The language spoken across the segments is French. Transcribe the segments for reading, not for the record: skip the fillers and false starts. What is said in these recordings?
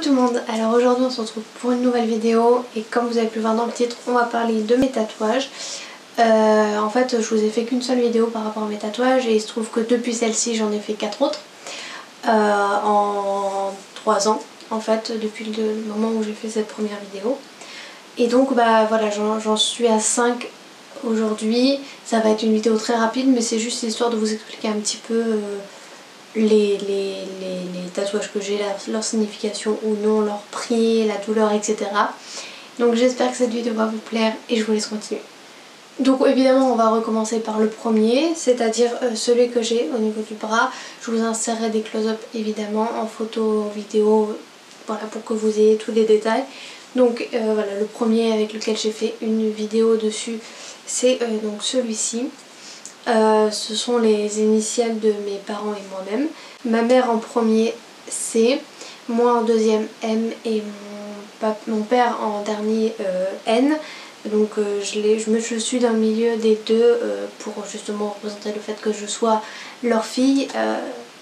Coucou tout le monde, alors aujourd'hui on se retrouve pour une nouvelle vidéo et comme vous avez pu voir dans le titre, on va parler de mes tatouages. En fait je vous ai fait qu'une seule vidéo par rapport à mes tatouages et il se trouve que depuis celle-ci j'en ai fait 4 autres en 3 ans en fait depuis le moment où j'ai fait cette première vidéo. Et donc bah voilà, j'en suis à 5 aujourd'hui. Ça va être une vidéo très rapide mais c'est juste histoire de vous expliquer un petit peu les tatouages que j'ai, leur signification ou non, leur prix, la douleur, etc. Donc j'espère que cette vidéo va vous plaire et je vous laisse continuer. Donc évidemment on va recommencer par le premier, c'est-à-dire celui que j'ai au niveau du bras. Je vous insérerai des close-up évidemment en photo, en vidéo, voilà, pour que vous ayez tous les détails. Donc voilà, le premier avec lequel j'ai fait une vidéo dessus, c'est donc celui-ci. Ce sont les initiales de mes parents et moi-même. Ma mère en premier C, moi en deuxième M et mon père en dernier N. Donc je suis dans le milieu des deux pour justement représenter le fait que je sois leur fille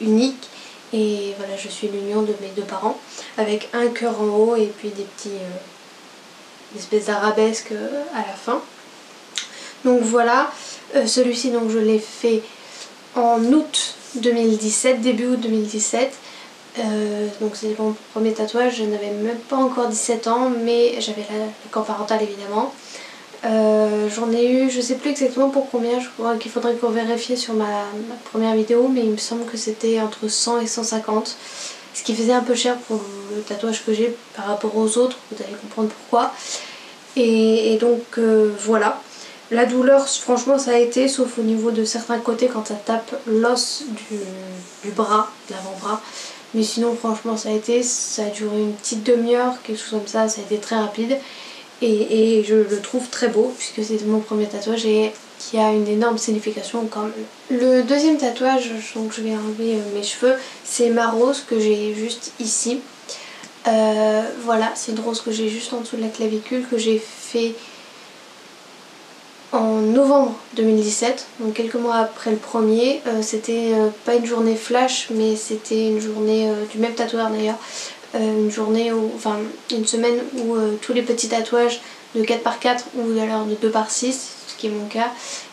unique. Et voilà, je suis l'union de mes deux parents avec un cœur en haut et puis des petits espèces d'arabesques à la fin. Donc voilà, celui-ci donc je l'ai fait en août 2017, début août 2017. Donc c'est mon premier tatouage, je n'avais même pas encore 17 ans mais j'avais l'accord parental évidemment. J'en ai eu, je sais plus exactement pour combien, je crois qu'il faudrait qu'on vérifie sur ma première vidéo, mais il me semble que c'était entre 100 et 150, ce qui faisait un peu cher pour le tatouage que j'ai par rapport aux autres, vous allez comprendre pourquoi. Et donc voilà. La douleur franchement ça a été, sauf au niveau de certains côtés quand ça tape l'os du bras, de l'avant-bras. Mais sinon franchement ça a duré une petite demi-heure, quelque chose comme ça a été très rapide. Et je le trouve très beau puisque c'est mon premier tatouage et qui a une énorme signification quand même. Le deuxième tatouage, donc je vais enlever mes cheveux, c'est ma rose que j'ai juste ici. Voilà, c'est une rose que j'ai juste en dessous de la clavicule que j'ai fait en novembre 2017, donc quelques mois après le premier. C'était pas une journée flash mais c'était une journée du même tatoueur d'ailleurs. Une journée où, enfin une semaine où tous les petits tatouages de 4x4 ou alors de 2x6, ce qui est mon cas,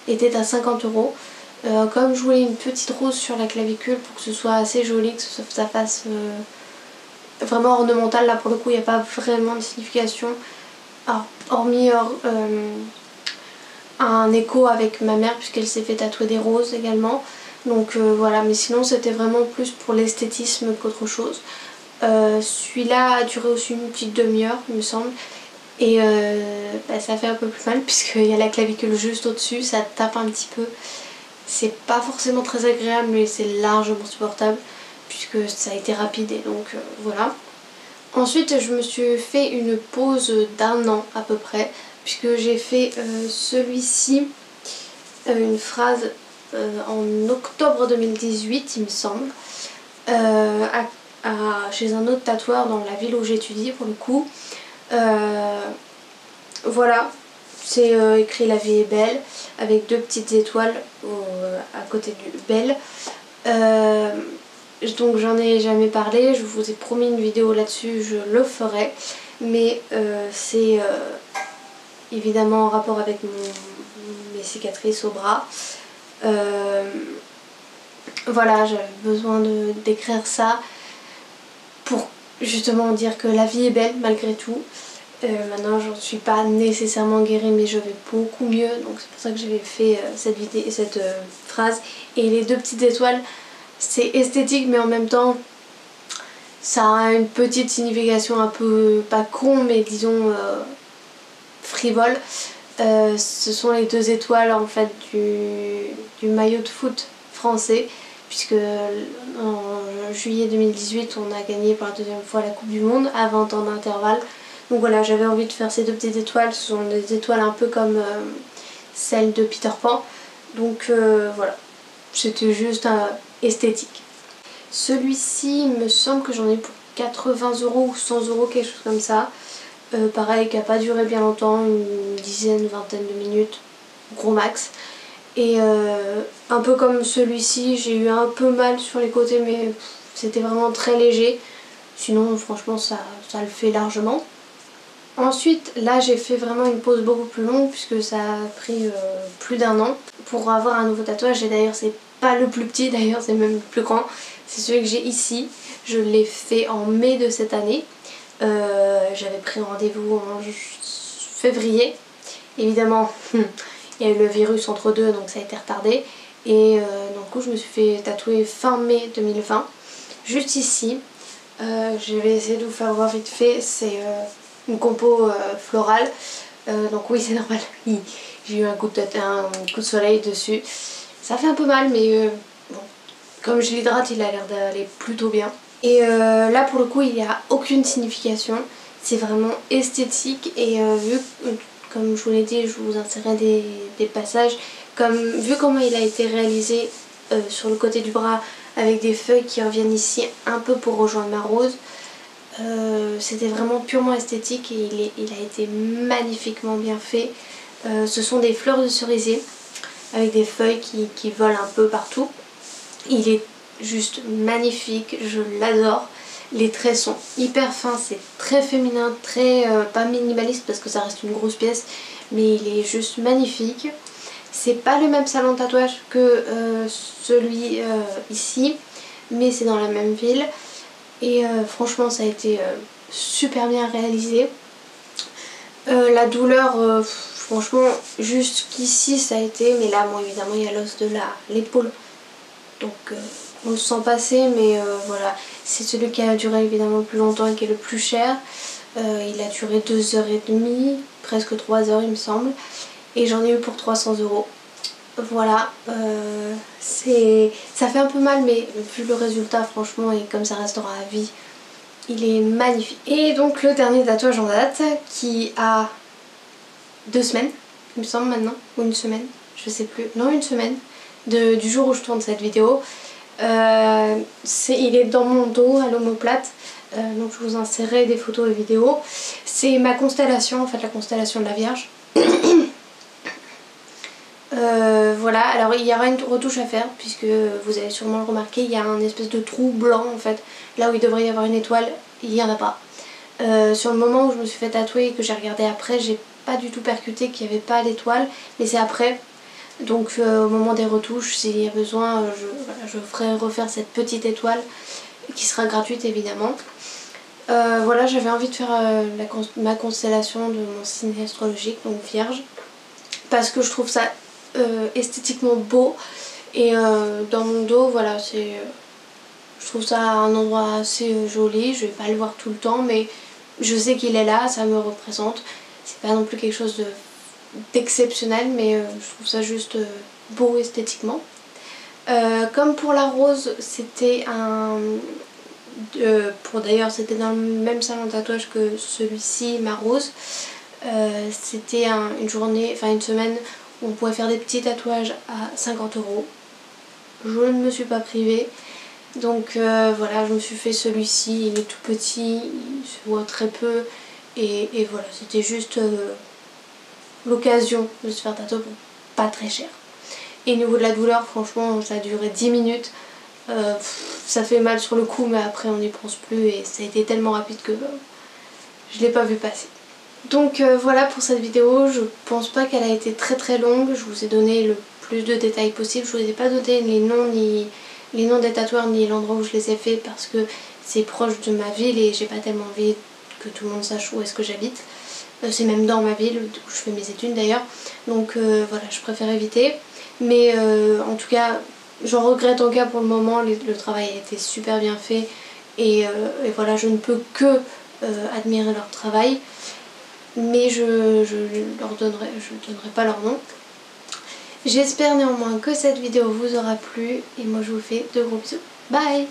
étaient à 50 €. Comme je voulais une petite rose sur la clavicule pour que ce soit assez joli, que ça fasse vraiment ornemental, là pour le coup il n'y a pas vraiment de signification. Alors, hormis un écho avec ma mère puisqu'elle s'est fait tatouer des roses également. Donc voilà, mais sinon c'était vraiment plus pour l'esthétisme qu'autre chose. Celui-là a duré aussi une petite demi-heure il me semble. Et ça fait un peu plus mal puisqu'il y a la clavicule juste au-dessus, ça tape un petit peu. C'est pas forcément très agréable mais c'est largement supportable puisque ça a été rapide et donc voilà. Ensuite je me suis fait une pause d'1 an à peu près puisque j'ai fait celui-ci, une phrase en octobre 2018 il me semble, chez un autre tatoueur dans la ville où j'étudie pour le coup. Voilà, c'est écrit La vie est belle avec 2 petites étoiles à côté du belle. Donc j'en ai jamais parlé, je vous ai promis une vidéo là-dessus, je le ferai. Mais c'est évidemment en rapport avec mes cicatrices au bras. Voilà, j'avais besoin d'écrire ça pour justement dire que la vie est belle malgré tout. Maintenant je ne suis pas nécessairement guérie mais je vais beaucoup mieux, donc c'est pour ça que j'avais fait cette phrase. Et les 2 petites étoiles, c'est esthétique mais en même temps ça a une petite signification un peu, pas con mais disons frivole. Ce sont les 2 étoiles en fait du maillot de foot français, puisque en juillet 2018 on a gagné pour la 2e fois la Coupe du Monde à 20 ans d'intervalle. Donc voilà, j'avais envie de faire ces 2 petites étoiles, ce sont des étoiles un peu comme celles de Peter Pan. Donc voilà, c'était juste esthétique. Celui-ci, il me semble que j'en ai pour 80 € ou 100 €, quelque chose comme ça. Pareil, qui n'a pas duré bien longtemps, une dizaine, vingtaine de minutes, gros max. Et un peu comme celui-ci, j'ai eu un peu mal sur les côtés mais c'était vraiment très léger. Sinon franchement ça le fait largement. Ensuite là j'ai fait vraiment une pause beaucoup plus longue puisque ça a pris plus d'1 an pour avoir un nouveau tatouage. Et d'ailleurs c'est pas le plus petit, d'ailleurs c'est même le plus grand. C'est celui que j'ai ici. Je l'ai fait en mai de cette année. J'avais pris rendez-vous en février. Évidemment il y a eu le virus entre deux donc ça a été retardé. Et donc je me suis fait tatouer fin mai 2020. Juste ici. Je vais essayer de vous faire voir vite fait. C'est une compo florale. Donc oui c'est normal. J'ai eu un coup de soleil dessus. Ça fait un peu mal mais bon. Comme je l'hydrate il a l'air d'aller plutôt bien. Et là pour le coup il n'y a aucune signification. C'est vraiment esthétique et vu comme je vous l'ai dit, je vous insérerai des passages. Vu comment il a été réalisé sur le côté du bras avec des feuilles qui reviennent ici un peu pour rejoindre ma rose. C'était vraiment purement esthétique et il a été magnifiquement bien fait. Ce sont des fleurs de cerisier avec des feuilles qui volent un peu partout. Il est juste magnifique, je l'adore. Les traits sont hyper fins, c'est très féminin, très pas minimaliste parce que ça reste une grosse pièce, mais il est juste magnifique. C'est pas le même salon de tatouage que celui ici, mais c'est dans la même ville. Et franchement ça a été super bien réalisé. La douleur, franchement jusqu'ici ça a été, mais là bon évidemment il y a l'os de l'épaule. Donc on le sent passer, mais voilà, c'est celui qui a duré évidemment le plus longtemps et qui est le plus cher. Il a duré 2h30, presque 3 heures il me semble. Et j'en ai eu pour 300 €. Voilà, ça fait un peu mal mais vu le résultat franchement et comme ça restera à vie, il est magnifique. Et donc le dernier tatouage en date qui a 2 semaines, il me semble maintenant, ou une semaine, je sais plus, non une semaine. Du jour où je tourne cette vidéo. Il est dans mon dos à l'omoplate, donc je vous insérerai des photos et vidéos. C'est ma constellation, en fait la constellation de la Vierge. Voilà, alors il y aura une retouche à faire puisque vous avez sûrement remarqué, il y a un espèce de trou blanc en fait, là où il devrait y avoir une étoile, il n'y en a pas. Sur le moment où je me suis fait tatouer et que j'ai regardé après, j'ai pas du tout percuté qu'il n'y avait pas l'étoile, mais c'est après. Donc au moment des retouches, s'il y a besoin, je ferai refaire cette petite étoile qui sera gratuite évidemment. Voilà, j'avais envie de faire ma constellation de mon signe astrologique, donc Vierge, parce que je trouve ça esthétiquement beau. Et dans mon dos, voilà, je trouve ça un endroit assez joli. Je vais pas le voir tout le temps, mais je sais qu'il est là, ça me représente. C'est pas non plus quelque chose d'exceptionnel, mais je trouve ça juste beau esthétiquement. Comme pour la rose, c'était d'ailleurs c'était dans le même salon de tatouage que celui-ci, ma rose. C'était une semaine où on pouvait faire des petits tatouages à 50 €. Je ne me suis pas privée. Donc voilà, je me suis fait celui-ci, il est tout petit, il se voit très peu. Et voilà, c'était juste l'occasion de se faire tatouer pour pas très cher. Et au niveau de la douleur, franchement ça a duré 10 minutes. Ça fait mal sur le coup mais après on n'y pense plus et ça a été tellement rapide que je l'ai pas vu passer. Donc voilà pour cette vidéo, je pense pas qu'elle a été très longue, je vous ai donné le plus de détails possible. Je vous ai pas donné les noms des tatoueurs ni l'endroit où je les ai fait parce que c'est proche de ma ville et j'ai pas tellement envie que tout le monde sache où est-ce que j'habite. C'est même dans ma ville où je fais mes études d'ailleurs, donc voilà, je préfère éviter. Mais en tout cas, j'en regrette en cas pour le moment, le travail a été super bien fait et voilà, je ne peux que admirer leur travail. Mais je donnerai pas leur nom. J'espère néanmoins que cette vidéo vous aura plu et moi je vous fais de gros bisous. Bye!